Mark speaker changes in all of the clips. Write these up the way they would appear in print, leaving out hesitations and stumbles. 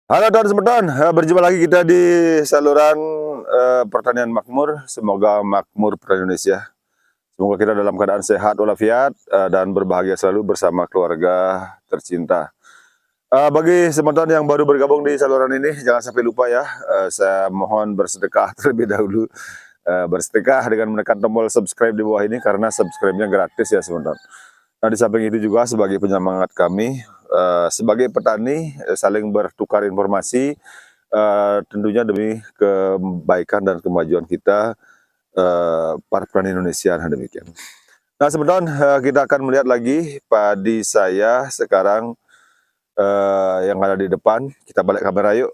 Speaker 1: Halo Don Semeton, berjumpa lagi kita di saluran pertanian makmur. Semoga makmur per Indonesia. Semoga kita dalam keadaan sehat walafiat dan berbahagia selalu bersama keluarga tercinta. Bagi Semeton yang baru bergabung di saluran ini, jangan sampai lupa ya. Saya mohon bersedekah terlebih dahulu. Bersedekah dengan menekan tombol subscribe di bawah ini karena subscribe-nya gratis ya Semeton. Nah, di samping itu juga sebagai penyemangat kami, sebagai petani, saling bertukar informasi, tentunya demi kebaikan dan kemajuan kita, para petani Indonesia, nah demikian. Nah, sebentar kita akan melihat lagi padi saya sekarang, yang ada di depan. Kita balik kamera yuk.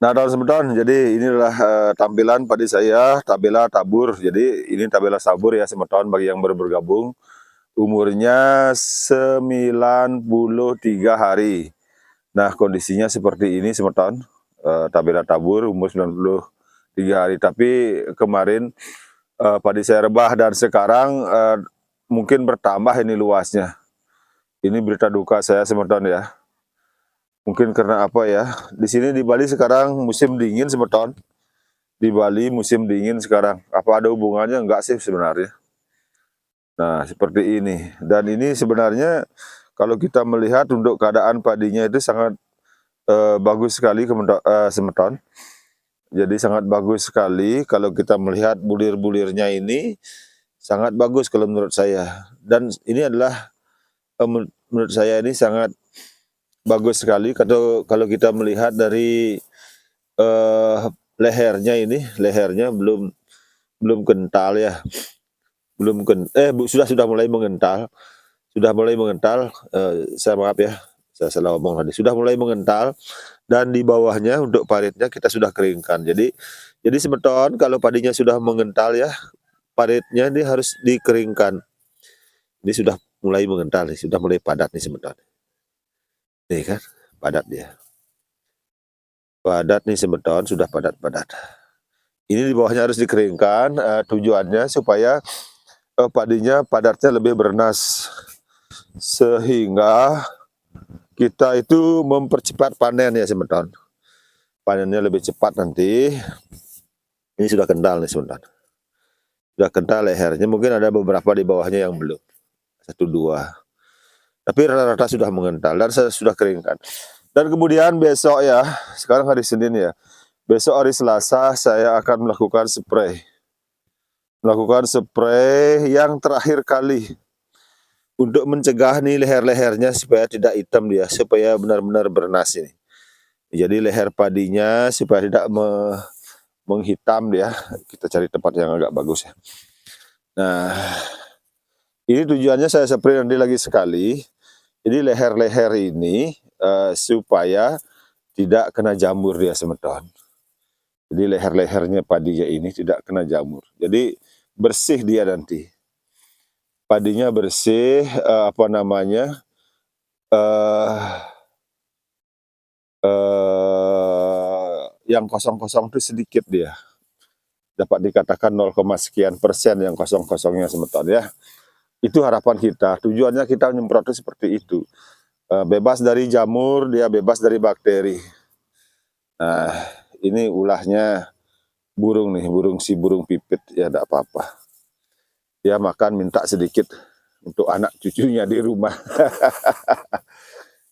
Speaker 1: Nah, dalam sebentar, jadi inilah tampilan padi saya, tabela tabur. Jadi ini tabela sabur ya, sebentar bagi yang baru bergabung. Umurnya 93 hari. Nah, kondisinya seperti ini semeton, tabela tabur umur 93 hari. Tapi kemarin padi saya rebah dan sekarang mungkin bertambah ini luasnya. Ini berita duka saya semeton ya. Mungkin karena apa ya? Di sini di Bali sekarang musim dingin semeton. Di Bali musim dingin sekarang. Apa ada hubungannya? Enggak sih sebenarnya. Nah, seperti ini. Dan ini sebenarnya kalau kita melihat untuk keadaan padinya itu sangat bagus sekali semeton. Jadi sangat bagus sekali kalau kita melihat bulir-bulirnya ini sangat bagus kalau menurut saya. Dan ini adalah menurut saya ini sangat bagus sekali kalau kita melihat dari lehernya ini, lehernya belum kental ya. Sudah mulai mengental. Sudah mulai mengental, saya maaf ya, saya salah ngomong tadi. Sudah mulai mengental dan di bawahnya untuk paritnya kita sudah keringkan. Jadi semeton kalau padinya sudah mengental ya, paritnya ini harus dikeringkan. Ini sudah mulai mengental nih, sudah mulai padat nih semeton. Nih kan, padat dia. Padat nih semeton, sudah padat-padat. Ini di bawahnya harus dikeringkan, tujuannya supaya padinya padatnya lebih bernas. Sehingga kita itu mempercepat panen ya semeton. Panennya lebih cepat nanti. Ini sudah kental nih sebentar. Sudah kental lehernya, mungkin ada beberapa di bawahnya yang belum. 1, 2. Tapi rata-rata sudah mengental dan saya sudah keringkan. Dan kemudian besok ya, sekarang hari Senin ya. Besok hari Selasa saya akan melakukan spray. Melakukan spray yang terakhir kali untuk mencegah nih leher-lehernya supaya tidak hitam dia, supaya benar-benar bernas ini. Jadi leher padinya supaya tidak menghitam dia. Kita cari tempat yang agak bagus ya. Nah, ini tujuannya saya spray nanti lagi sekali. Jadi leher-leher ini supaya tidak kena jamur dia semeton. Jadi leher-lehernya padinya ini tidak kena jamur. Jadi bersih dia nanti. Padinya bersih, yang kosong-kosong itu sedikit dia. Dapat dikatakan 0, sekian persen yang kosong-kosongnya semeton ya. Itu harapan kita. Tujuannya kita menyemprot seperti itu. Bebas dari jamur, dia bebas dari bakteri. Nah, ini ulahnya burung nih, burung pipit ya, tidak apa-apa. Dia makan minta sedikit untuk anak cucunya di rumah.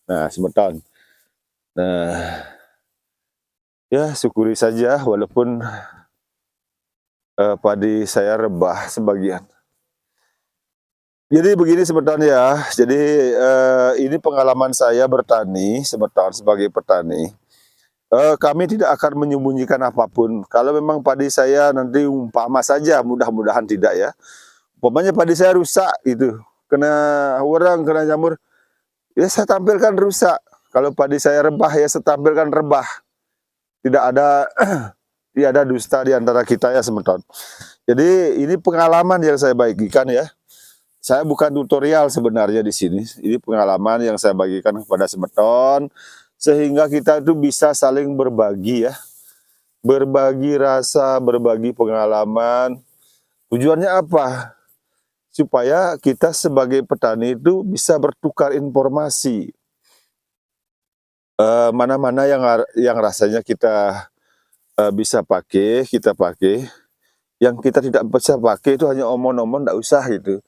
Speaker 1: Nah, semeton. Nah, ya syukuri saja walaupun padi saya rebah sebagian. Jadi begini semeton ya. Jadi ini pengalaman saya bertani semeton sebagai petani. Kami tidak akan menyembunyikan apapun. Kalau memang padi saya nanti umpama saja, mudah-mudahan tidak ya. Umpamanya padi saya rusak gitu, kena orang, kena jamur, ya saya tampilkan rusak. Kalau padi saya rebah ya saya tampilkan rebah. Tidak ada tidak ada dusta di antara kita ya semeton. Jadi ini pengalaman yang saya bagikan ya. Saya bukan tutorial sebenarnya di sini. Ini pengalaman yang saya bagikan kepada semeton sehingga kita itu bisa saling berbagi ya. Berbagi rasa, berbagi pengalaman. Tujuannya apa? Supaya kita sebagai petani itu bisa bertukar informasi. mana-mana yang rasanya kita bisa pakai, kita pakai. Yang kita tidak bisa pakai itu hanya omong-omong, nggak usah gitu.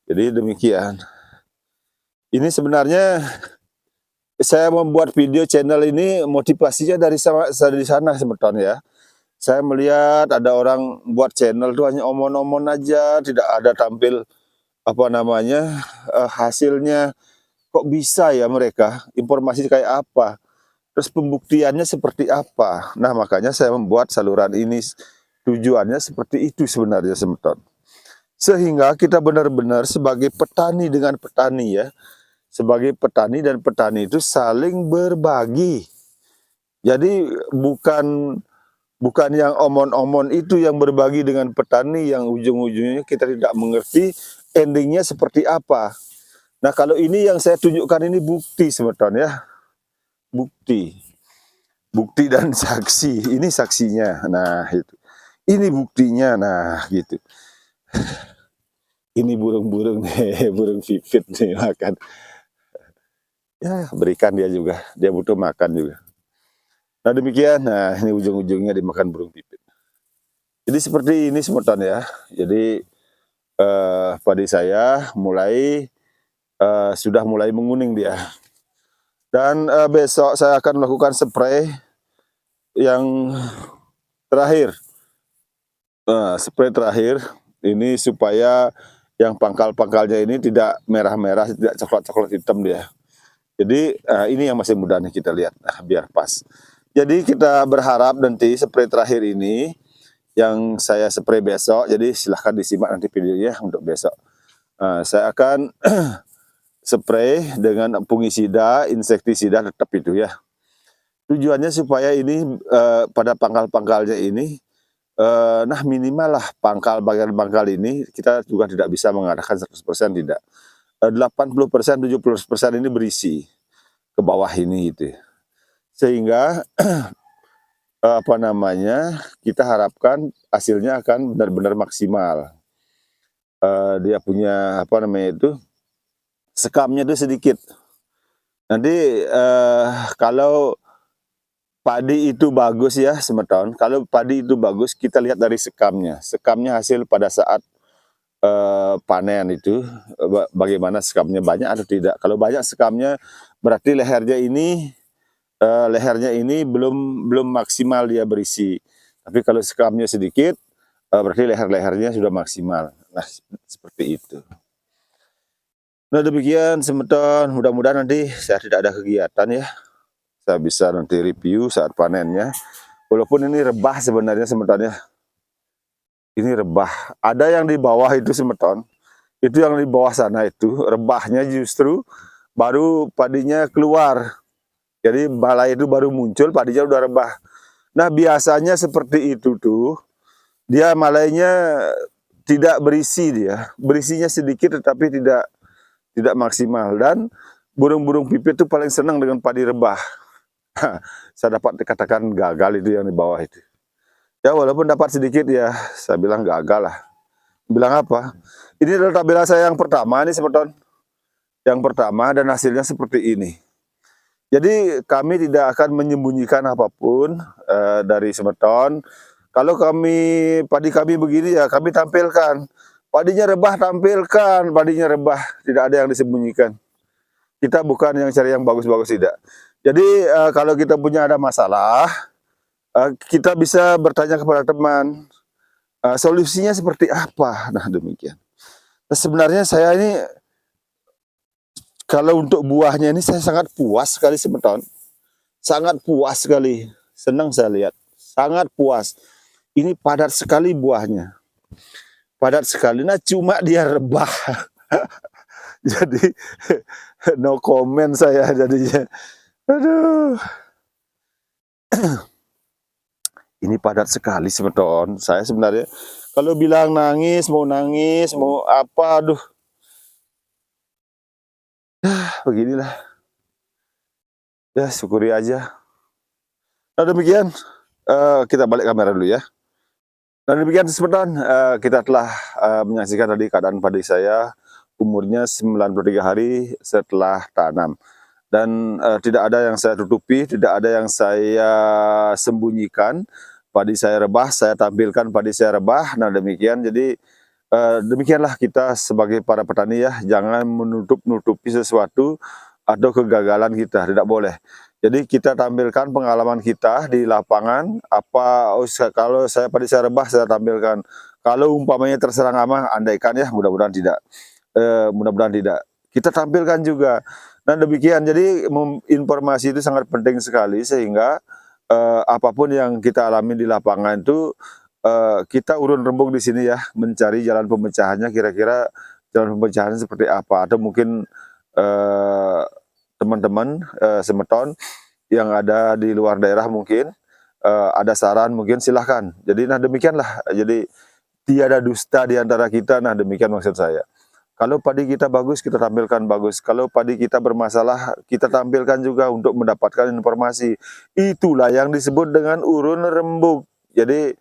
Speaker 1: Jadi demikian. Ini sebenarnya saya membuat video channel ini motivasinya dari sana sebetulnya ya. Saya melihat ada orang buat channel tuh hanya omong-omong aja, tidak ada tampil apa namanya, hasilnya. Kok bisa ya mereka, informasi kayak apa, terus pembuktiannya seperti apa. Nah, makanya saya membuat saluran ini, tujuannya seperti itu sebenarnya semeton. Sehingga kita benar-benar sebagai petani dengan petani ya, sebagai petani dan petani itu saling berbagi. Jadi bukan yang omon-omon itu yang berbagi dengan petani yang ujung-ujungnya kita tidak mengerti endingnya seperti apa. Nah, kalau ini yang saya tunjukkan ini bukti semeton ya, bukti. Bukti dan saksi, ini saksinya, nah itu. Ini buktinya, nah gitu. Ini burung-burung nih, burung pipit nih makan. Ya, berikan dia juga, dia butuh makan juga. Nah demikian, nah ini ujung-ujungnya dimakan burung pipit. Jadi seperti ini semeton ya, jadi padi saya sudah mulai menguning dia. Dan besok saya akan melakukan spray yang terakhir. Spray terakhir ini supaya yang pangkal-pangkalnya ini tidak merah-merah, tidak coklat-coklat hitam dia. Jadi ini yang masih muda nih kita lihat, biar pas. Jadi kita berharap nanti spray terakhir ini yang saya spray besok, jadi silahkan disimak nanti videonya untuk besok. Saya akan spray dengan fungisida, insektisida tetap itu ya. Tujuannya supaya ini pada pangkal-pangkalnya ini, nah minimal lah bagian pangkal ini kita juga tidak bisa mengadakan 100% tidak. 80%, 70% ini berisi ke bawah ini gitu. Sehingga apa namanya, kita harapkan hasilnya akan benar-benar maksimal. Dia punya apa namanya itu, sekamnya itu sedikit. Nanti kalau padi itu bagus ya semeton, kalau padi itu bagus kita lihat dari sekamnya. Sekamnya hasil pada saat panen itu, bagaimana sekamnya, banyak atau tidak. Kalau banyak sekamnya berarti lehernya ini belum maksimal dia berisi. Tapi kalau sekamnya sedikit, berarti lehernya sudah maksimal. Nah, seperti itu. Nah demikian semeton, mudah-mudahan nanti saya tidak ada kegiatan ya. Saya bisa nanti review saat panennya. Walaupun ini rebah sebenarnya semeton ya. Ini rebah. Ada yang di bawah itu semeton. Itu yang di bawah sana itu, rebahnya justru baru padinya keluar. Jadi balai itu baru muncul, padinya udah rebah. Nah biasanya seperti itu tuh, dia malainya tidak berisi dia. Berisinya sedikit tetapi tidak maksimal. Dan burung-burung pipit itu paling senang dengan padi rebah. Saya dapat dikatakan gagal itu yang di bawah itu. Ya walaupun dapat sedikit ya, saya bilang gagal lah. Bilang apa? Ini adalah tabela saya yang pertama nih semeton. Yang pertama dan hasilnya seperti ini. Jadi kami tidak akan menyembunyikan apapun dari semeton. Kalau padi kami begini ya kami tampilkan. Padinya rebah tampilkan, padinya rebah, tidak ada yang disembunyikan. Kita bukan yang cari yang bagus-bagus tidak. Jadi kalau kita punya ada masalah, kita bisa bertanya kepada teman, solusinya seperti apa. Nah demikian. Nah, sebenarnya saya ini kalau untuk buahnya ini saya sangat puas sekali semeton. Sangat puas sekali. Senang saya lihat. Sangat puas. Ini padat sekali buahnya. Padat sekali. Nah cuma dia rebah. Jadi no comment saya jadinya. Aduh. Ini padat sekali semeton. Saya sebenarnya kalau bilang nangis, mau apa, aduh. Beginilah. Ya syukuri aja. Nah demikian, kita balik kamera dulu ya. Nah demikian semeton, kita telah menyaksikan tadi keadaan padi saya, umurnya 93 hari setelah tanam. dan tidak ada yang saya tutupi, tidak ada yang saya sembunyikan. Padi saya rebah, saya tampilkan padi saya rebah. Nah demikian, jadi demikianlah kita sebagai para petani ya, jangan menutup-nutupi sesuatu atau kegagalan kita, tidak boleh. Jadi kita tampilkan pengalaman kita di lapangan, kalau saya padi saya rebah, saya tampilkan. Kalau umpamanya terserang hama, andaikan ya, mudah-mudahan tidak. Mudah-mudahan tidak. Kita tampilkan juga. Nah demikian, jadi informasi itu sangat penting sekali sehingga apapun yang kita alami di lapangan itu kita urun rembuk di sini ya, mencari jalan pemecahannya, kira-kira jalan pemecahannya seperti apa, atau mungkin teman-teman semeton yang ada di luar daerah mungkin ada saran, mungkin silahkan. Jadi nah demikianlah, jadi tiada dusta di antara kita. Nah demikian maksud saya. Kalau padi kita bagus, kita tampilkan bagus. Kalau padi kita bermasalah, kita tampilkan juga untuk mendapatkan informasi. Itulah yang disebut dengan urun rembuk. Jadi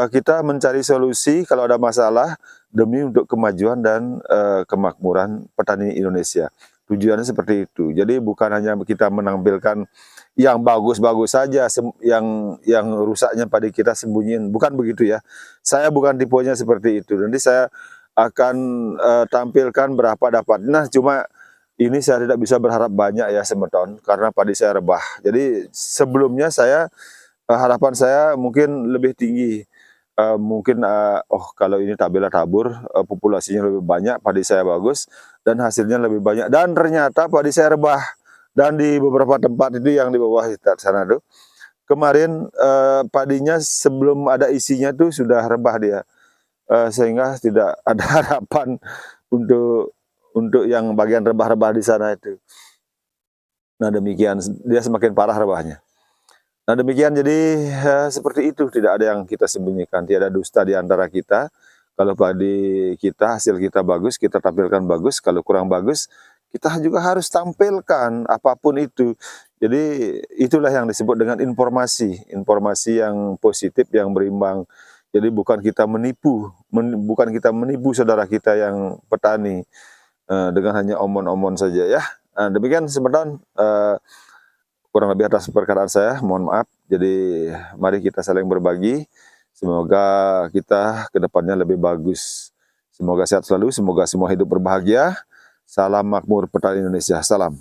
Speaker 1: kita mencari solusi kalau ada masalah demi untuk kemajuan dan kemakmuran petani Indonesia. Tujuannya seperti itu. Jadi bukan hanya kita menampilkan yang bagus-bagus saja, yang rusaknya padi kita sembunyiin. Bukan begitu ya. Saya bukan tipenya seperti itu. Nanti saya akan tampilkan berapa dapat. Nah, cuma ini saya tidak bisa berharap banyak ya semeton karena padi saya rebah. Jadi sebelumnya harapan saya mungkin lebih tinggi. Mungkin kalau ini tabela tabur, populasinya lebih banyak, padi saya bagus dan hasilnya lebih banyak. Dan ternyata padi saya rebah. Dan di beberapa tempat itu yang di bawah sana tuh, kemarin padinya sebelum ada isinya tuh sudah rebah dia. Sehingga tidak ada harapan untuk yang bagian rebah-rebah di sana itu. Nah demikian, dia semakin parah rebahnya. Nah demikian, jadi seperti itu, tidak ada yang kita sembunyikan, tiada dusta di antara kita. Kalau padi kita, hasil kita bagus, kita tampilkan bagus. Kalau kurang bagus, kita juga harus tampilkan apapun itu. Jadi itulah yang disebut dengan informasi, informasi yang positif, yang berimbang. Jadi bukan kita menipu saudara kita yang petani dengan hanya omon-omon saja ya. Nah, demikian sebentar kurang lebih atas perkataan saya, mohon maaf. Jadi mari kita saling berbagi. Semoga kita kedepannya lebih bagus. Semoga sehat selalu, semoga semua hidup berbahagia. Salam makmur petani Indonesia, salam.